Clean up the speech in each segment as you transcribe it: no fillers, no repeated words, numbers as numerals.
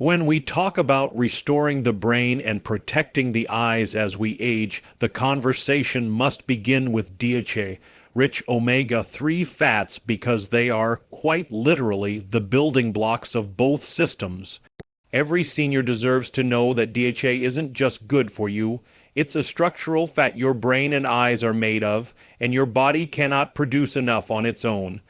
When we talk about restoring the brain and protecting the eyes as we age, the conversation must begin with DHA-rich omega-3 fats because they are, quite literally, the building blocks of both systems. Every senior deserves to know that DHA isn't just good for you, it's a structural fat your brain and eyes are made of, and your body cannot produce enough on its own.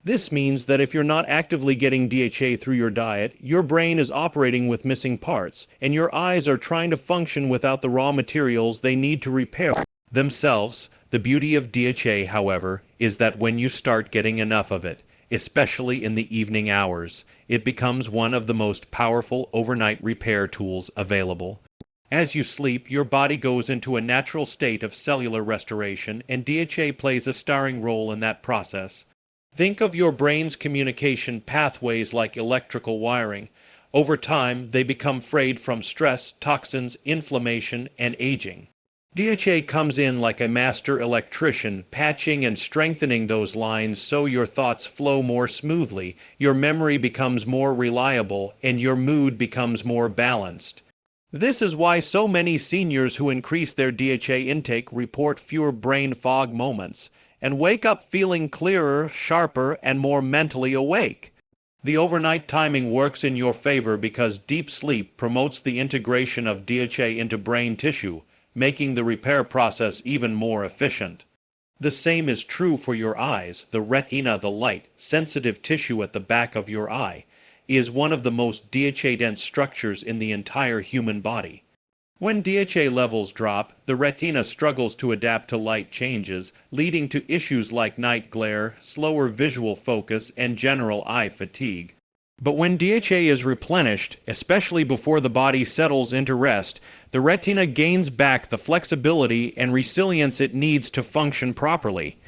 This means that if you're not actively getting DHA through your diet, your brain is operating with missing parts, and your eyes are trying to function without the raw materials they need to repair themselves. The beauty of DHA, however, is that when you start getting enough of it, especially in the evening hours, it becomes one of the most powerful overnight repair tools available. As you sleep, your body goes into a natural state of cellular restoration, and DHA plays a starring role in that process. Think of your brain's communication pathways like electrical wiring. Over time, they become frayed from stress, toxins, inflammation, and aging. DHA comes in like a master electrician, patching and strengthening those lines so your thoughts flow more smoothly, your memory becomes more reliable, and your mood becomes more balanced. This is why so many seniors who increase their DHA intake report fewer brain fog moments, and wake up feeling clearer, sharper, and more mentally awake. The overnight timing works in your favor because deep sleep promotes the integration of DHA into brain tissue, making the repair process even more efficient. The same is true for your eyes. The retina, the light, sensitive tissue at the back of your eye, is one of the most DHA-dense structures in the entire human body. When DHA levels drop, the retina struggles to adapt to light changes, leading to issues like night glare, slower visual focus, and general eye fatigue. But when DHA is replenished, especially before the body settles into rest, the retina gains back the flexibility and resilience it needs to function properly.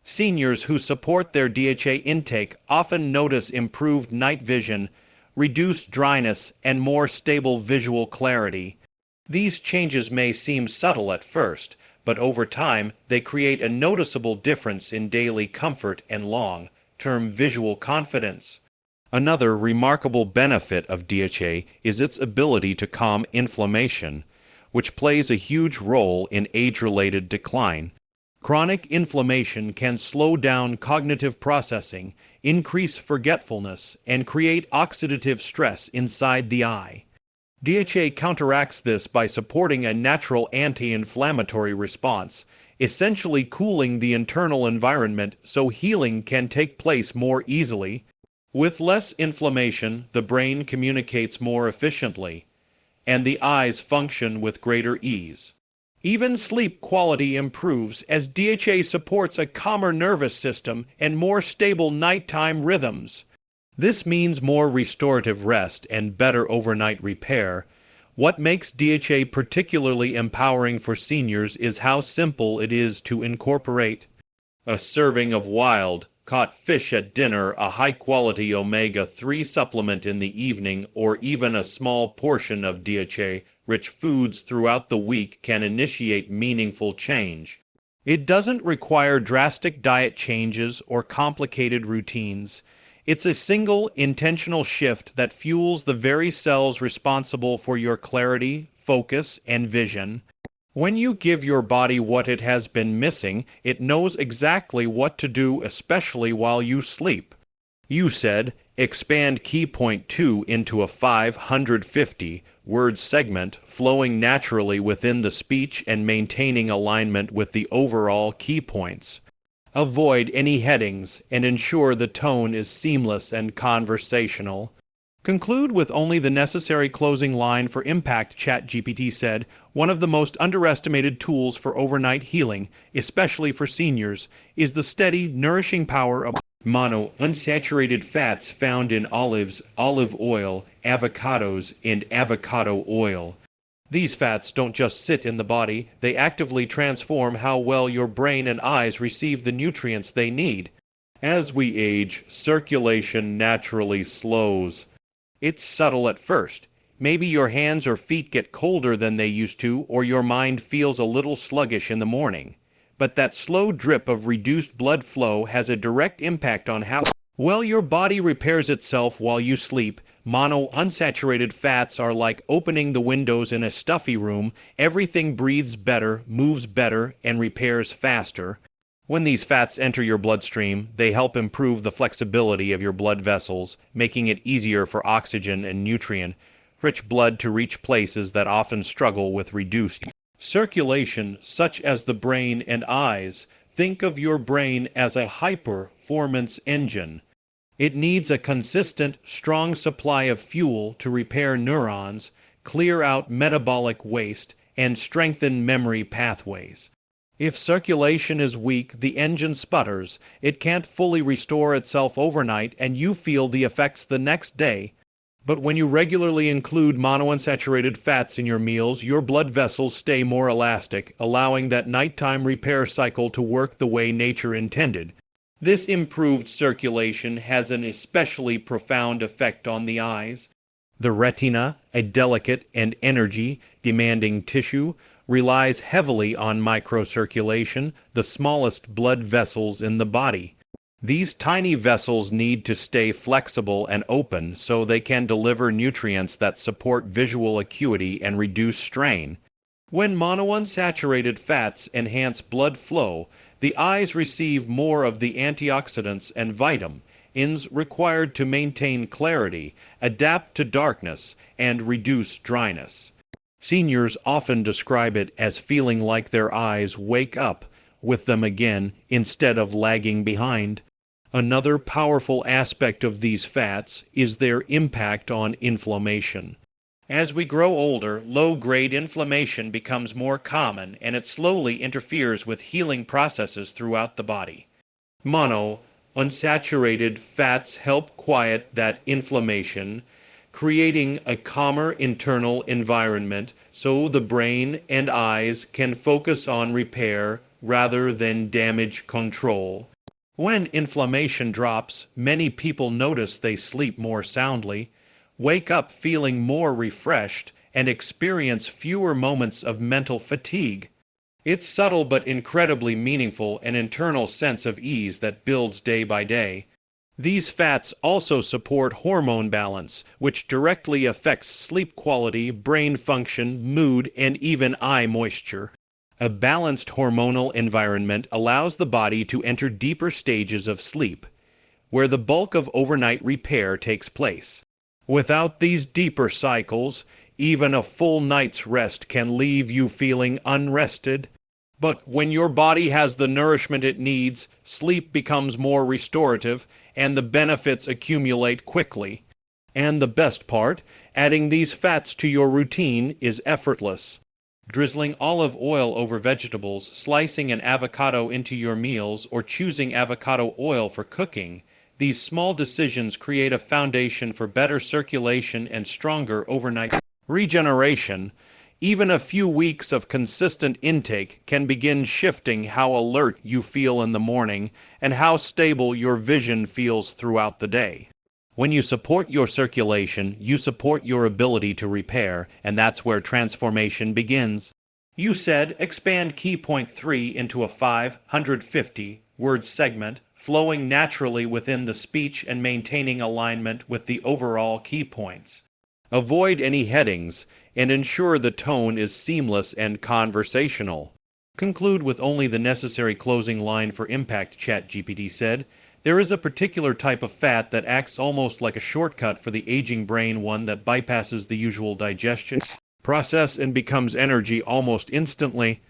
Seniors who support their DHA intake often notice improved night vision, reduced dryness, and more stable visual clarity. These changes may seem subtle at first, but over time they create a noticeable difference in daily comfort and long-term visual confidence. Another remarkable benefit of DHA is its ability to calm inflammation, which plays a huge role in age-related decline. Chronic inflammation can slow down cognitive processing, increase forgetfulness, and create oxidative stress inside the eye. DHA counteracts this by supporting a natural anti-inflammatory response, essentially cooling the internal environment so healing can take place more easily. With less inflammation, the brain communicates more efficiently, and the eyes function with greater ease. Even sleep quality improves as DHA supports a calmer nervous system and more stable nighttime rhythms. This means more restorative rest and better overnight repair. What makes DHA particularly empowering for seniors is how simple it is to incorporate. A serving of wild-caught fish at dinner, a high-quality omega-3 supplement in the evening, or even a small portion of DHA-rich foods throughout the week can initiate meaningful change. It doesn't require drastic diet changes or complicated routines. It's a single, intentional shift that fuels the very cells responsible for your clarity, focus, and vision. When you give your body what it has been missing, it knows exactly what to do, especially while you sleep. You said, expand key point 2 into a 550-word segment, flowing naturally within the speech and maintaining alignment with the overall key points. Avoid any headings and ensure the tone is seamless and conversational. Conclude with only the necessary closing line for impact. ChatGPT said, one of the most underestimated tools for overnight healing, especially for seniors, is the steady, nourishing power of monounsaturated fats found in olives, olive oil, avocados, and avocado oil. These fats don't just sit in the body, they actively transform how well your brain and eyes receive the nutrients they need. As we age, circulation naturally slows. It's subtle at first. Maybe your hands or feet get colder than they used to, or your mind feels a little sluggish in the morning. But that slow drip of reduced blood flow has a direct impact on how Well, your body repairs itself while you sleep. Monounsaturated fats are like opening the windows in a stuffy room. Everything breathes better, moves better, and repairs faster. When these fats enter your bloodstream, they help improve the flexibility of your blood vessels, making it easier for oxygen and nutrient-rich blood to reach places that often struggle with reduced circulation, such as the brain and eyes. Think of your brain as a high-performance engine. It needs a consistent, strong supply of fuel to repair neurons, clear out metabolic waste, and strengthen memory pathways. If circulation is weak, the engine sputters. It can't fully restore itself overnight, and you feel the effects the next day. But when you regularly include monounsaturated fats in your meals, your blood vessels stay more elastic, allowing that nighttime repair cycle to work the way nature intended. This improved circulation has an especially profound effect on the eyes. The retina, a delicate and energy-demanding tissue, relies heavily on microcirculation, the smallest blood vessels in the body. These tiny vessels need to stay flexible and open so they can deliver nutrients that support visual acuity and reduce strain. When monounsaturated fats enhance blood flow, the eyes receive more of the antioxidants and vitamins required to maintain clarity, adapt to darkness, and reduce dryness. Seniors often describe it as feeling like their eyes wake up with them again instead of lagging behind. Another powerful aspect of these fats is their impact on inflammation. As we grow older, low-grade inflammation becomes more common, and it slowly interferes with healing processes throughout the body. Monounsaturated fats help quiet that inflammation, creating a calmer internal environment so the brain and eyes can focus on repair rather than damage control. When inflammation drops, many people notice they sleep more soundly, wake up feeling more refreshed, and experience fewer moments of mental fatigue. It's subtle but incredibly meaningful, an internal sense of ease that builds day by day. These fats also support hormone balance, which directly affects sleep quality, brain function, mood, and even eye moisture. A balanced hormonal environment allows the body to enter deeper stages of sleep, where the bulk of overnight repair takes place. Without these deeper cycles, even a full night's rest can leave you feeling unrested. But when your body has the nourishment it needs, sleep becomes more restorative, and the benefits accumulate quickly. And the best part, adding these fats to your routine is effortless. Drizzling olive oil over vegetables, slicing an avocado into your meals, or choosing avocado oil for cooking, these small decisions create a foundation for better circulation and stronger overnight regeneration. Even a few weeks of consistent intake can begin shifting how alert you feel in the morning and how stable your vision feels throughout the day. When you support your circulation, you support your ability to repair, and that's where transformation begins. You said expand key point 3 into a 550-word segment, flowing naturally within the speech and maintaining alignment with the overall key points. Avoid any headings and ensure the tone is seamless and conversational. Conclude with only the necessary closing line for impact, ChatGPT said. There is a particular type of fat that acts almost like a shortcut for the aging brain, one that bypasses the usual digestion process and becomes energy almost instantly.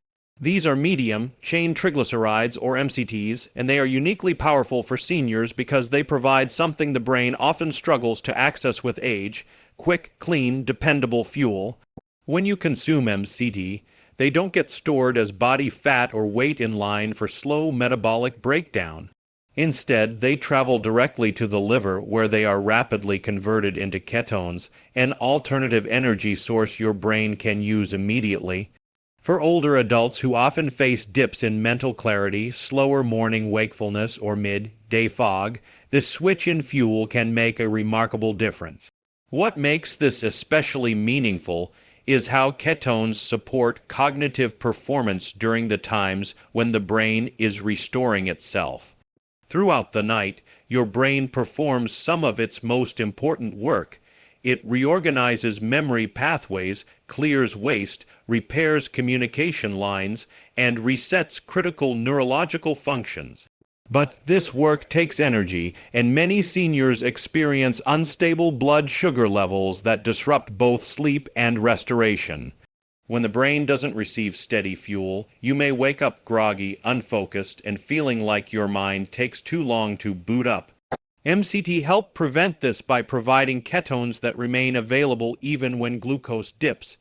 These are medium-chain triglycerides, or MCTs, and they are uniquely powerful for seniors because they provide something the brain often struggles to access with age: quick, clean, dependable fuel. When you consume MCT, they don't get stored as body fat or weight in line for slow metabolic breakdown. Instead, they travel directly to the liver, where they are rapidly converted into ketones, an alternative energy source your brain can use immediately. For older adults who often face dips in mental clarity, slower morning wakefulness, or mid-day fog, this switch in fuel can make a remarkable difference. What makes this especially meaningful is how ketones support cognitive performance during the times when the brain is restoring itself. Throughout the night, your brain performs some of its most important work. It reorganizes memory pathways, clears waste, repairs communication lines, and resets critical neurological functions. But this work takes energy, and many seniors experience unstable blood sugar levels that disrupt both sleep and restoration. When the brain doesn't receive steady fuel, you may wake up groggy, unfocused, and feeling like your mind takes too long to boot up. MCT help prevent this by providing ketones that remain available even when glucose dips.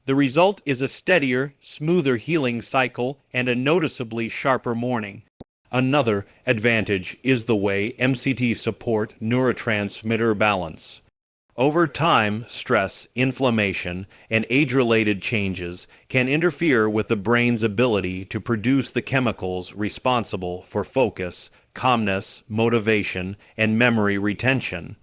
The result is a steadier, smoother healing cycle and a noticeably sharper morning. Another advantage is the way MCT support neurotransmitter balance. Over time, stress, inflammation, and age-related changes can interfere with the brain's ability to produce the chemicals responsible for focus, calmness, motivation, and memory retention.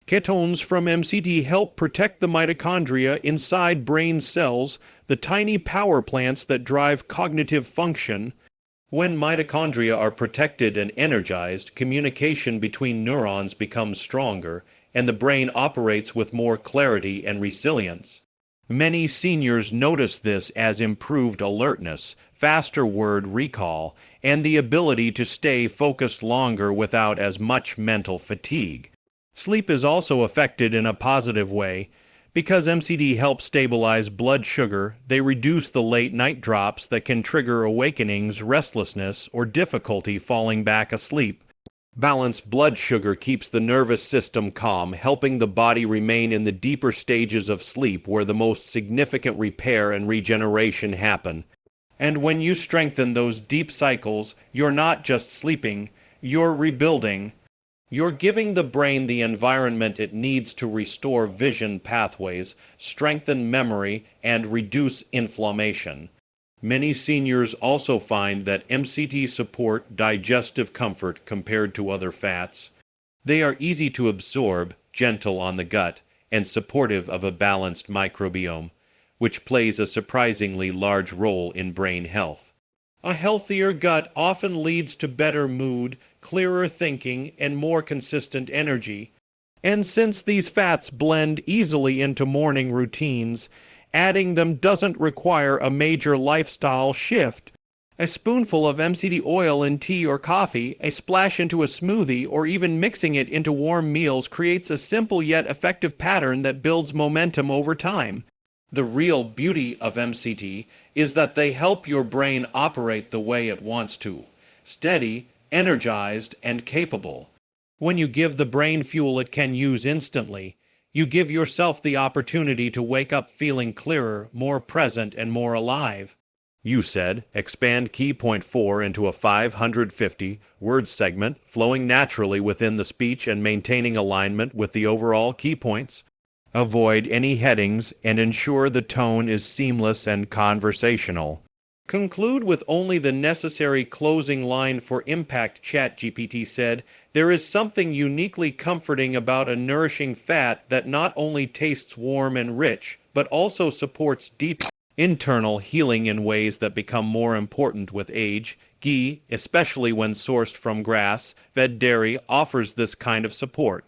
Ketones from MCT help protect the mitochondria inside brain cells, the tiny power plants that drive cognitive function. When mitochondria are protected and energized, communication between neurons becomes stronger, and the brain operates with more clarity and resilience. Many seniors notice this as improved alertness, faster word recall, and the ability to stay focused longer without as much mental fatigue. Sleep is also affected in a positive way. Because MCT helps stabilize blood sugar, they reduce the late night drops that can trigger awakenings, restlessness, or difficulty falling back asleep. Balanced blood sugar keeps the nervous system calm, helping the body remain in the deeper stages of sleep where the most significant repair and regeneration happen. And when you strengthen those deep cycles, you're not just sleeping, you're rebuilding. You're giving the brain the environment it needs to restore vision pathways, strengthen memory, and reduce inflammation. Many seniors also find that MCT support digestive comfort compared to other fats. They are easy to absorb, gentle on the gut, and supportive of a balanced microbiome, which plays a surprisingly large role in brain health. A healthier gut often leads to better mood, clearer thinking, and more consistent energy. And since these fats blend easily into morning routines, adding them doesn't require a major lifestyle shift. A spoonful of MCT oil in tea or coffee, a splash into a smoothie, or even mixing it into warm meals creates a simple yet effective pattern that builds momentum over time. The real beauty of MCT is that they help your brain operate the way it wants to, steady, energized, and capable. When you give the brain fuel it can use instantly, you give yourself the opportunity to wake up feeling clearer, more present, and more alive. You said, expand key point 4 into a 550-word segment, flowing naturally within the speech and maintaining alignment with the overall key points. Avoid any headings and ensure the tone is seamless and conversational. Conclude with only the necessary closing line for impact. ChatGPT said, there is something uniquely comforting about a nourishing fat that not only tastes warm and rich, but also supports deep internal healing in ways that become more important with age. Ghee, especially when sourced from grass-fed dairy, offers this kind of support.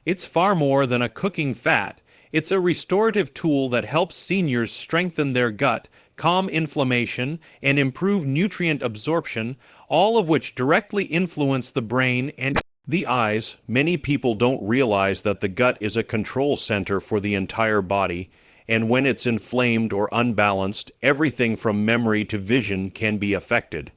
It's far more than a cooking fat. It's a restorative tool that helps seniors strengthen their gut, calm inflammation, and improve nutrient absorption, all of which directly influence the brain and the eyes. Many people don't realize that the gut is a control center for the entire body, and when it's inflamed or unbalanced, everything from memory to vision can be affected.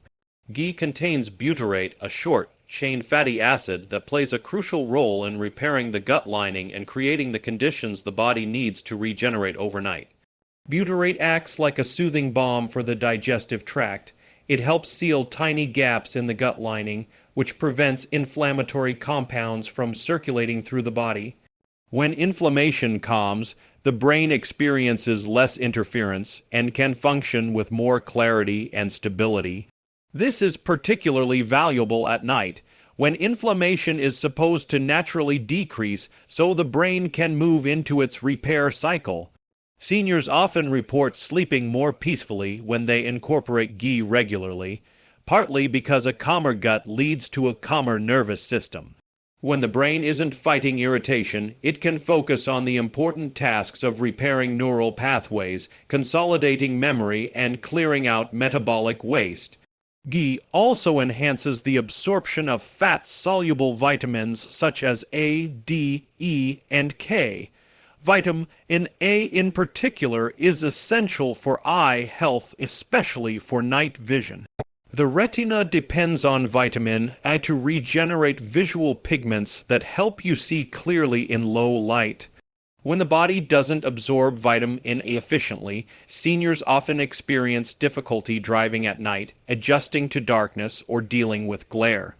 Ghee contains butyrate, a short-chain fatty acid that plays a crucial role in repairing the gut lining and creating the conditions the body needs to regenerate overnight. Butyrate acts like a soothing balm for the digestive tract. It helps seal tiny gaps in the gut lining, which prevents inflammatory compounds from circulating through the body. When inflammation calms, the brain experiences less interference and can function with more clarity and stability. This is particularly valuable at night, when inflammation is supposed to naturally decrease so the brain can move into its repair cycle. Seniors often report sleeping more peacefully when they incorporate ghee regularly, partly because a calmer gut leads to a calmer nervous system. When the brain isn't fighting irritation, it can focus on the important tasks of repairing neural pathways, consolidating memory, and clearing out metabolic waste. Ghee also enhances the absorption of fat-soluble vitamins such as A, D, E, and K. Vitamin A in particular is essential for eye health, especially for night vision. The retina depends on vitamin A to regenerate visual pigments that help you see clearly in low light. When the body doesn't absorb vitamin A efficiently, seniors often experience difficulty driving at night, adjusting to darkness, or dealing with glare.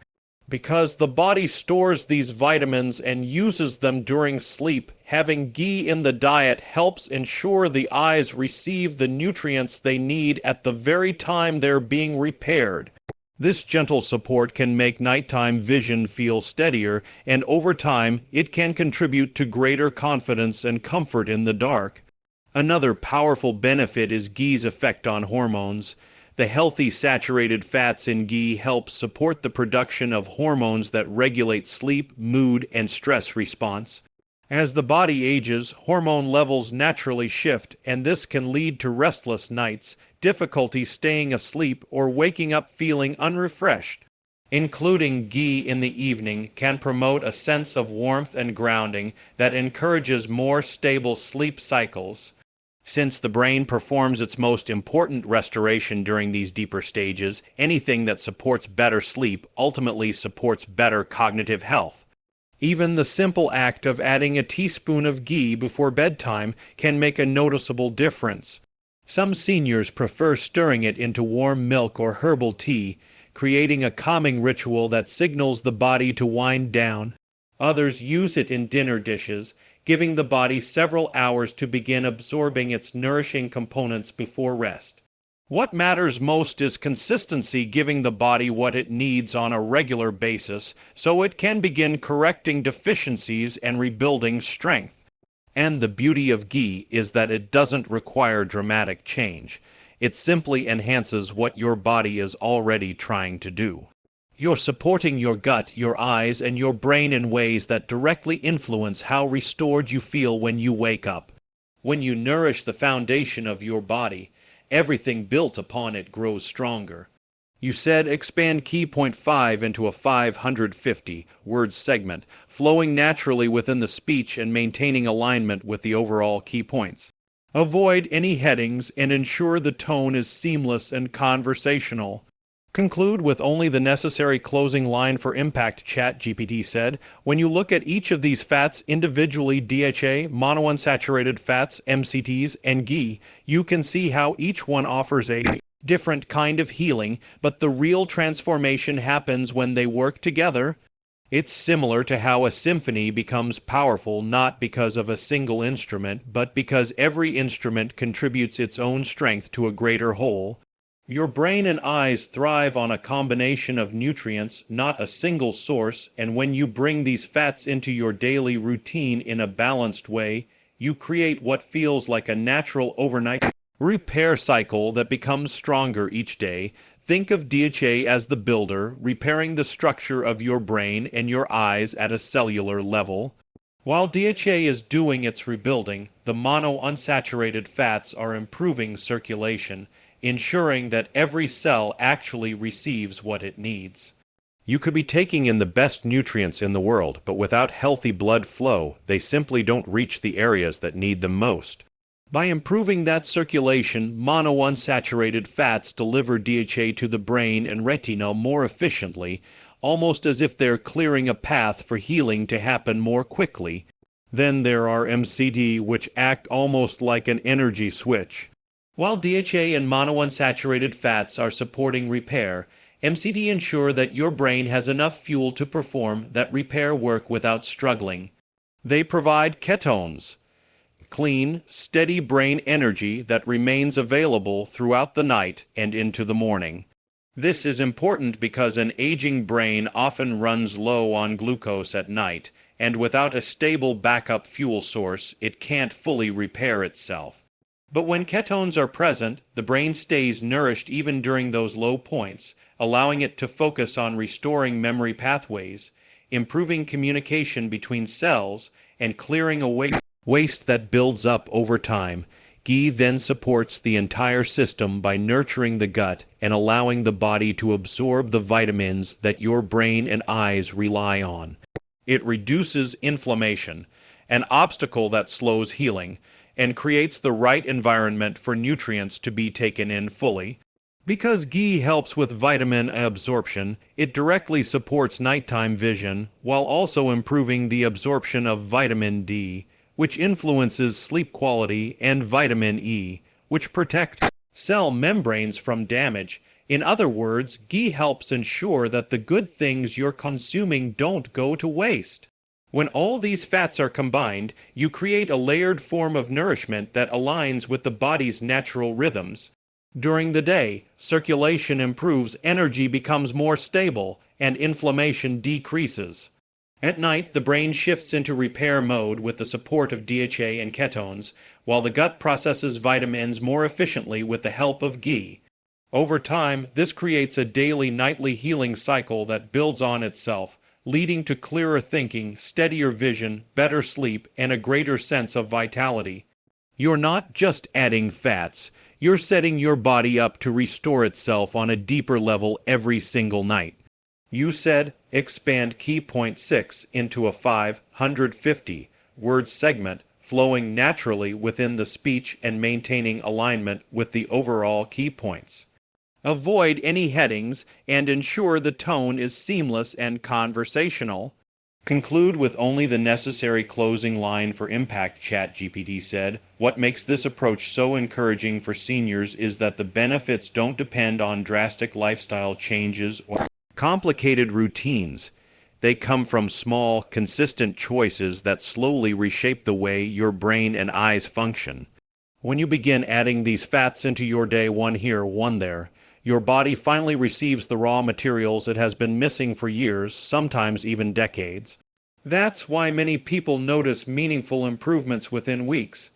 Because the body stores these vitamins and uses them during sleep, having ghee in the diet helps ensure the eyes receive the nutrients they need at the very time they're being repaired. This gentle support can make nighttime vision feel steadier, and over time, it can contribute to greater confidence and comfort in the dark. Another powerful benefit is ghee's effect on hormones. The healthy saturated fats in ghee help support the production of hormones that regulate sleep, mood, and stress response. As the body ages, hormone levels naturally shift, and this can lead to restless nights, difficulty staying asleep, or waking up feeling unrefreshed. Including ghee in the evening can promote a sense of warmth and grounding that encourages more stable sleep cycles. Since the brain performs its most important restoration during these deeper stages, anything that supports better sleep ultimately supports better cognitive health. Even the simple act of adding a teaspoon of ghee before bedtime can make a noticeable difference. Some seniors prefer stirring it into warm milk or herbal tea, creating a calming ritual that signals the body to wind down. Others use it in dinner dishes, giving the body several hours to begin absorbing its nourishing components before rest. What matters most is consistency, giving the body what it needs on a regular basis so it can begin correcting deficiencies and rebuilding strength. And the beauty of ghee is that it doesn't require dramatic change. It simply enhances what your body is already trying to do. You're supporting your gut, your eyes, and your brain in ways that directly influence how restored you feel when you wake up. When you nourish the foundation of your body, everything built upon it grows stronger. You said expand key point 5 into a 550-word segment, flowing naturally within the speech and maintaining alignment with the overall key points. Avoid any headings and ensure the tone is seamless and conversational. Conclude with only the necessary closing line for impact, ChatGPT said. When you look at each of these fats individually, DHA, monounsaturated fats, MCTs, and ghee, you can see how each one offers a different kind of healing, but the real transformation happens when they work together. It's similar to how a symphony becomes powerful not because of a single instrument, but because every instrument contributes its own strength to a greater whole. Your brain and eyes thrive on a combination of nutrients, not a single source, and when you bring these fats into your daily routine in a balanced way, you create what feels like a natural overnight repair cycle that becomes stronger each day. Think of DHA as the builder, repairing the structure of your brain and your eyes at a cellular level. While DHA is doing its rebuilding, the monounsaturated fats are improving circulation, ensuring that every cell actually receives what it needs. You could be taking in the best nutrients in the world, but without healthy blood flow, they simply don't reach the areas that need them most. By improving that circulation, monounsaturated fats deliver DHA to the brain and retina more efficiently, almost as if they're clearing a path for healing to happen more quickly. Then there are MCTs, which act almost like an energy switch. While DHA and monounsaturated fats are supporting repair, MCTs ensure that your brain has enough fuel to perform that repair work without struggling. They provide ketones, clean, steady brain energy that remains available throughout the night and into the morning. This is important because an aging brain often runs low on glucose at night, and without a stable backup fuel source, it can't fully repair itself. But when ketones are present, the brain stays nourished even during those low points, allowing it to focus on restoring memory pathways. improving communication between cells and clearing away waste that builds up over time. Ghee then supports the entire system by nurturing the gut and allowing the body to absorb the vitamins that your brain and eyes rely on. It reduces inflammation, an obstacle that slows healing, and creates the right environment for nutrients to be taken in fully. Because ghee helps with vitamin absorption, it directly supports nighttime vision while also improving the absorption of vitamin D, which influences sleep quality, and vitamin E, which protect cell membranes from damage. In other words, ghee helps ensure that the good things you're consuming don't go to waste. When all these fats are combined, you create a layered form of nourishment that aligns with the body's natural rhythms. During the day, circulation improves, energy becomes more stable, and inflammation decreases. At night, the brain shifts into repair mode with the support of DHA and ketones, while the gut processes vitamins more efficiently with the help of ghee. Over time, this creates a daily-nightly healing cycle that builds on itself, leading to clearer thinking, steadier vision, better sleep, and a greater sense of vitality. You're not just adding fats, you're setting your body up to restore itself on a deeper level every single night. You said expand key point 6 into a 550-word segment, flowing naturally within the speech and maintaining alignment with the overall key points. Avoid any headings and ensure the tone is seamless and conversational. Conclude with only the necessary closing line for impact, ChatGPT said. What makes this approach so encouraging for seniors is that the benefits don't depend on drastic lifestyle changes or complicated routines. They come from small, consistent choices that slowly reshape the way your brain and eyes function. When you begin adding these fats into your day, one here, one there, your body finally receives the raw materials it has been missing for years, sometimes even decades. That's why many people notice meaningful improvements within weeks.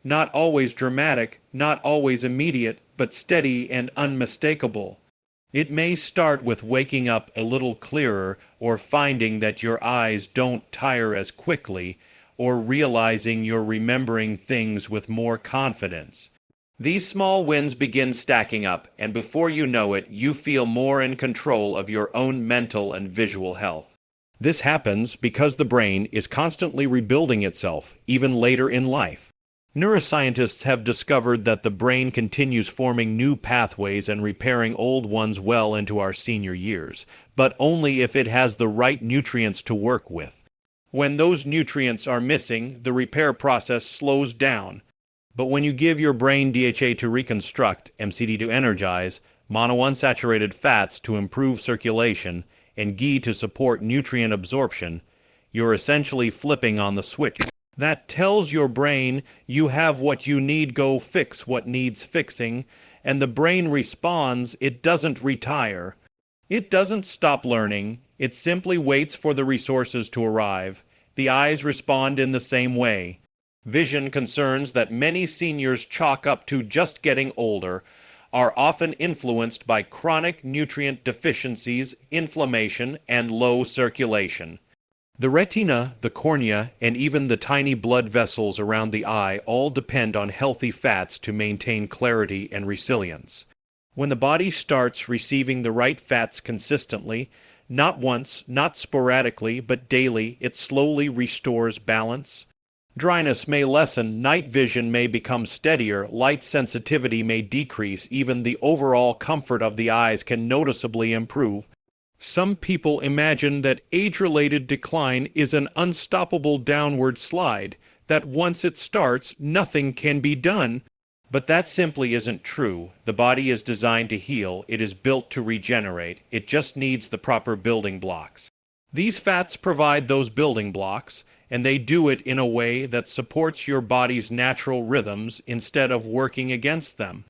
Not always dramatic, not always immediate, but steady and unmistakable. It may start with waking up a little clearer, or finding that your eyes don't tire as quickly, or realizing you're remembering things with more confidence. These small wins begin stacking up, and before you know it, you feel more in control of your own mental and visual health. This happens because the brain is constantly rebuilding itself, even later in life. Neuroscientists have discovered that the brain continues forming new pathways and repairing old ones well into our senior years, but only if it has the right nutrients to work with. When those nutrients are missing, the repair process slows down. But when you give your brain DHA to reconstruct, MCT to energize, monounsaturated fats to improve circulation, and ghee to support nutrient absorption, you're essentially flipping on the switch. That tells your brain you have what you need, go fix what needs fixing, and the brain responds. It doesn't retire. It doesn't stop learning. It simply waits for the resources to arrive. The eyes respond in the same way. Vision concerns that many seniors chalk up to just getting older are often influenced by chronic nutrient deficiencies, inflammation, and low circulation. The retina, the cornea, and even the tiny blood vessels around the eye all depend on healthy fats to maintain clarity and resilience. When the body starts receiving the right fats consistently, not once, not sporadically, but daily, it slowly restores balance. Dryness may lessen, night vision may become steadier, light sensitivity may decrease, even the overall comfort of the eyes can noticeably improve. Some people imagine that age-related decline is an unstoppable downward slide, that once it starts, nothing can be done. But that simply isn't true. The body is designed to heal, it is built to regenerate, it just needs the proper building blocks. These fats provide those building blocks, and they do it in a way that supports your body's natural rhythms instead of working against them.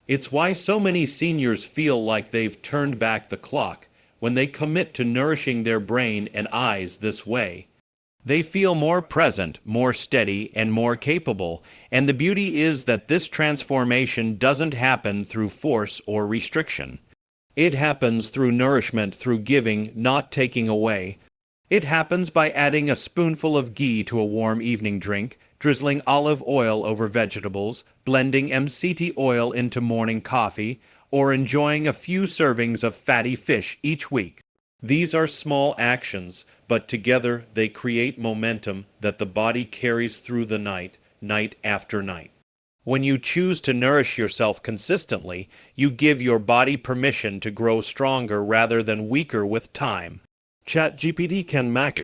It's why so many seniors feel like they've turned back the clock when they commit to nourishing their brain and eyes this way. They feel more present, more steady, and more capable, and the beauty is that this transformation doesn't happen through force or restriction. It happens through nourishment, through giving, not taking away. It happens by adding a spoonful of ghee to a warm evening drink, drizzling olive oil over vegetables, blending MCT oil into morning coffee, or enjoying a few servings of fatty fish each week. These are small actions, but together they create momentum that the body carries through the night, night after night. When you choose to nourish yourself consistently, you give your body permission to grow stronger rather than weaker with time. ChatGPT can make